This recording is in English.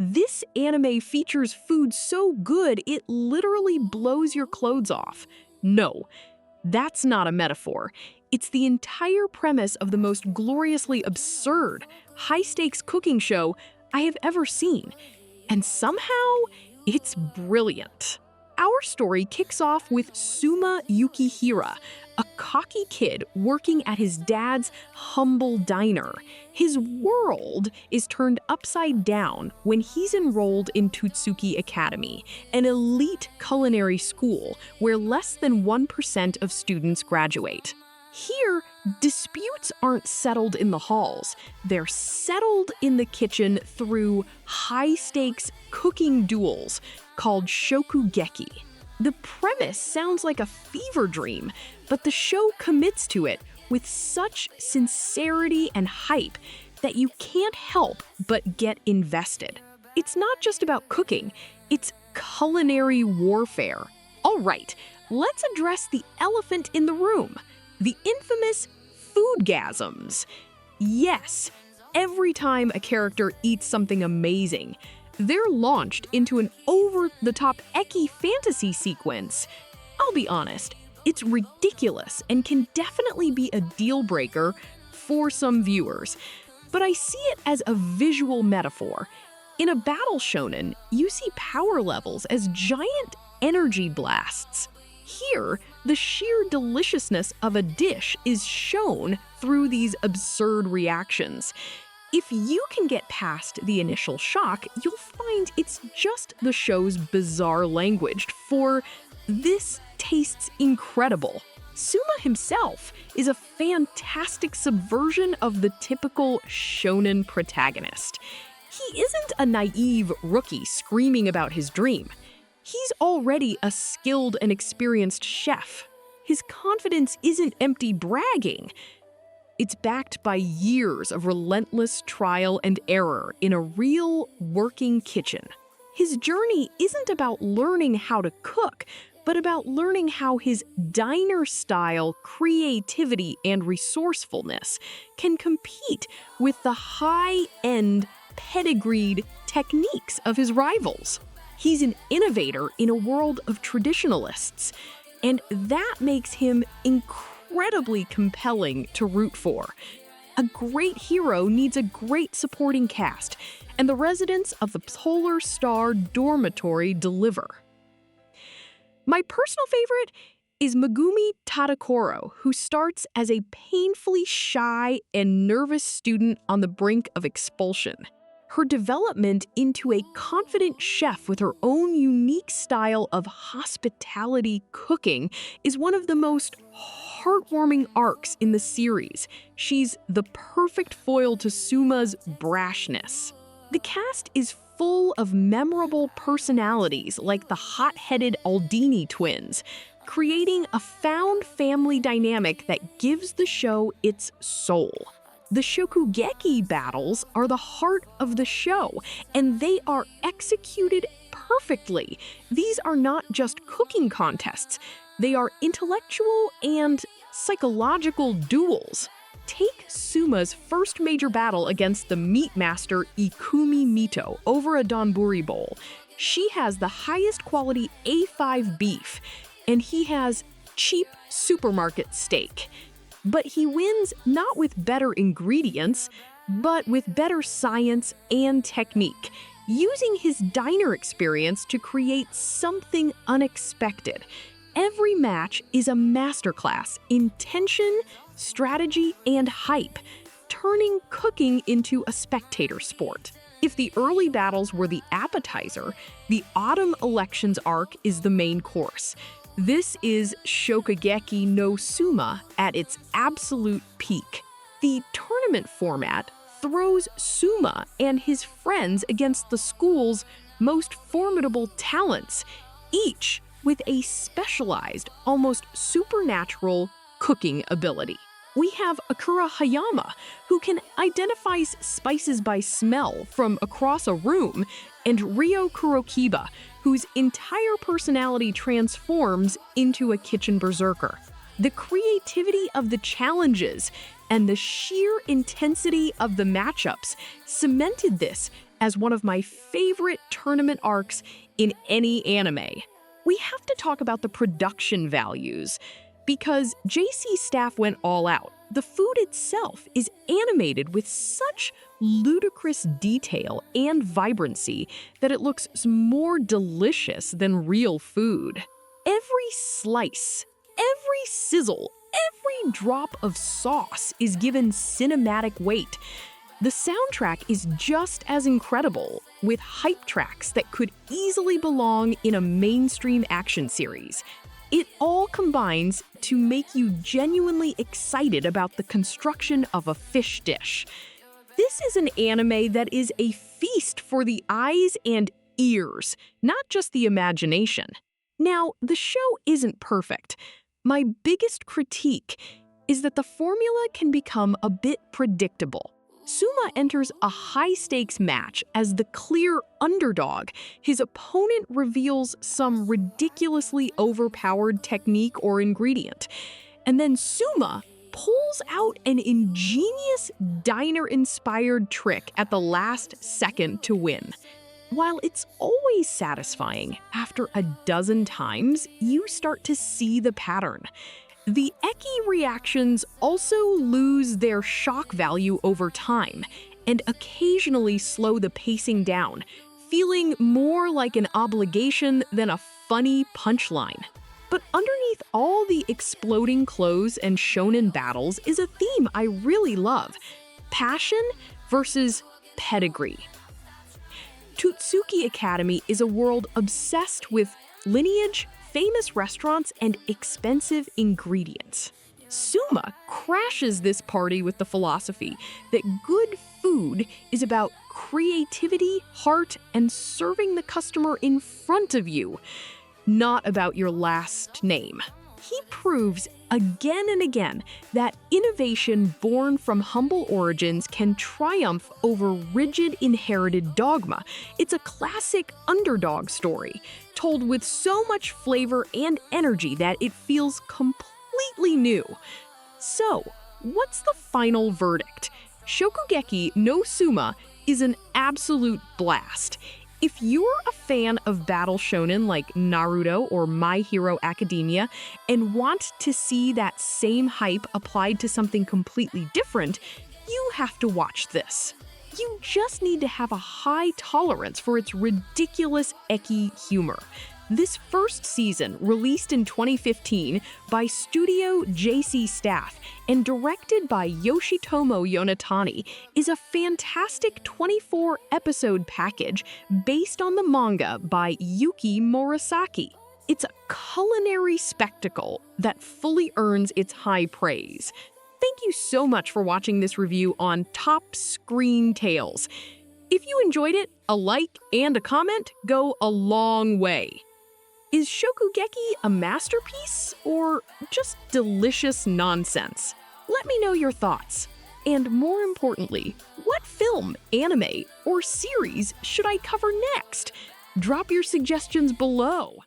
This anime features food so good it literally blows your clothes off. No, that's not a metaphor. It's the entire premise of the most gloriously absurd, high-stakes cooking show I have ever seen. And somehow, it's brilliant. Our story kicks off with Souma Yukihira, a cocky kid working at his dad's humble diner. His world is turned upside down when he's enrolled in Tootsuki Academy, an elite culinary school where less than 1% of students graduate. Here, disputes aren't settled in the halls. They're settled in the kitchen through high-stakes cooking duels called Shokugeki. The premise sounds like a fever dream, but the show commits to it with such sincerity and hype that you can't help but get invested. It's not just about cooking, it's culinary warfare. All right, let's address the elephant in the room. The infamous foodgasms. Yes, every time a character eats something amazing, they're launched into an over-the-top ecchi fantasy sequence. I'll be honest, it's ridiculous and can definitely be a deal-breaker for some viewers, but I see it as a visual metaphor. In a battle shonen, you see power levels as giant energy blasts. Here, the sheer deliciousness of a dish is shown through these absurd reactions. If you can get past the initial shock, you'll find it's just the show's bizarre language for "this tastes incredible." Souma himself is a fantastic subversion of the typical shonen protagonist. He isn't a naive rookie screaming about his dream. He's already a skilled and experienced chef. His confidence isn't empty bragging. It's backed by years of relentless trial and error in a real working kitchen. His journey isn't about learning how to cook, but about learning how his diner-style creativity and resourcefulness can compete with the high-end pedigreed techniques of his rivals. He's an innovator in a world of traditionalists, and that makes him incredibly compelling to root for. A great hero needs a great supporting cast, and the residents of the Polar Star Dormitory deliver. My personal favorite is Megumi Tadakoro, who starts as a painfully shy and nervous student on the brink of expulsion. Her development into a confident chef with her own unique style of hospitality cooking is one of the most heartwarming arcs in the series. She's the perfect foil to Souma's brashness. The cast is full of memorable personalities like the hot-headed Aldini twins, creating a found family dynamic that gives the show its soul. The Shokugeki battles are the heart of the show, and they are executed perfectly. These are not just cooking contests, they are intellectual and psychological duels. Take Souma's first major battle against the meat master Ikumi Mito over a donburi bowl. She has the highest quality A5 beef, and he has cheap supermarket steak. But he wins not with better ingredients, but with better science and technique, using his diner experience to create something unexpected. Every match is a masterclass in tension, strategy, and hype, turning cooking into a spectator sport. If the early battles were the appetizer, the autumn elections arc is the main course. This is Shokugeki no Souma at its absolute peak. The tournament format throws Souma and his friends against the school's most formidable talents, each with a specialized, almost supernatural cooking ability. We have Akira Hayama, who can identify spices by smell from across a room, and Ryo Kurokiba, whose entire personality transforms into a kitchen berserker. The creativity of the challenges and the sheer intensity of the matchups cemented this as one of my favorite tournament arcs in any anime. We have to talk about the production values. Because JC's staff went all out, the food itself is animated with such ludicrous detail and vibrancy that it looks more delicious than real food. Every slice, every sizzle, every drop of sauce is given cinematic weight. The soundtrack is just as incredible, with hype tracks that could easily belong in a mainstream action series. It all combines to make you genuinely excited about the construction of a fish dish. This is an anime that is a feast for the eyes and ears, not just the imagination. Now, the show isn't perfect. My biggest critique is that the formula can become a bit predictable. Souma enters a high-stakes match as the clear underdog. His opponent reveals some ridiculously overpowered technique or ingredient. And then Souma pulls out an ingenious diner-inspired trick at the last second to win. While it's always satisfying, after a dozen times, you start to see the pattern. The Eki reactions also lose their shock value over time and occasionally slow the pacing down, feeling more like an obligation than a funny punchline. But underneath all the exploding clothes and shonen battles is a theme I really love: passion versus pedigree. Tootsuki Academy is a world obsessed with lineage, famous restaurants, and expensive ingredients. Souma crashes this party with the philosophy that good food is about creativity, heart, and serving the customer in front of you, not about your last name. He proves again and again that innovation born from humble origins can triumph over rigid inherited dogma. It's a classic underdog story, told with so much flavor and energy that it feels completely new. So, what's the final verdict? Shokugeki no Souma is an absolute blast. If you're a fan of battle shonen like Naruto or My Hero Academia and want to see that same hype applied to something completely different, you have to watch this. You just need to have a high tolerance for its ridiculous Eki humor. This first season, released in 2015 by Studio JC staff and directed by Yoshitomo Yonatani, is a fantastic 24-episode package based on the manga by Yuki Murasaki. It's a culinary spectacle that fully earns its high praise. Thank you so much for watching this review on Top Screen Tales. If you enjoyed it, a like and a comment go a long way. Is Shokugeki a masterpiece or just delicious nonsense? Let me know your thoughts. And more importantly, what film, anime, or series should I cover next? Drop your suggestions below.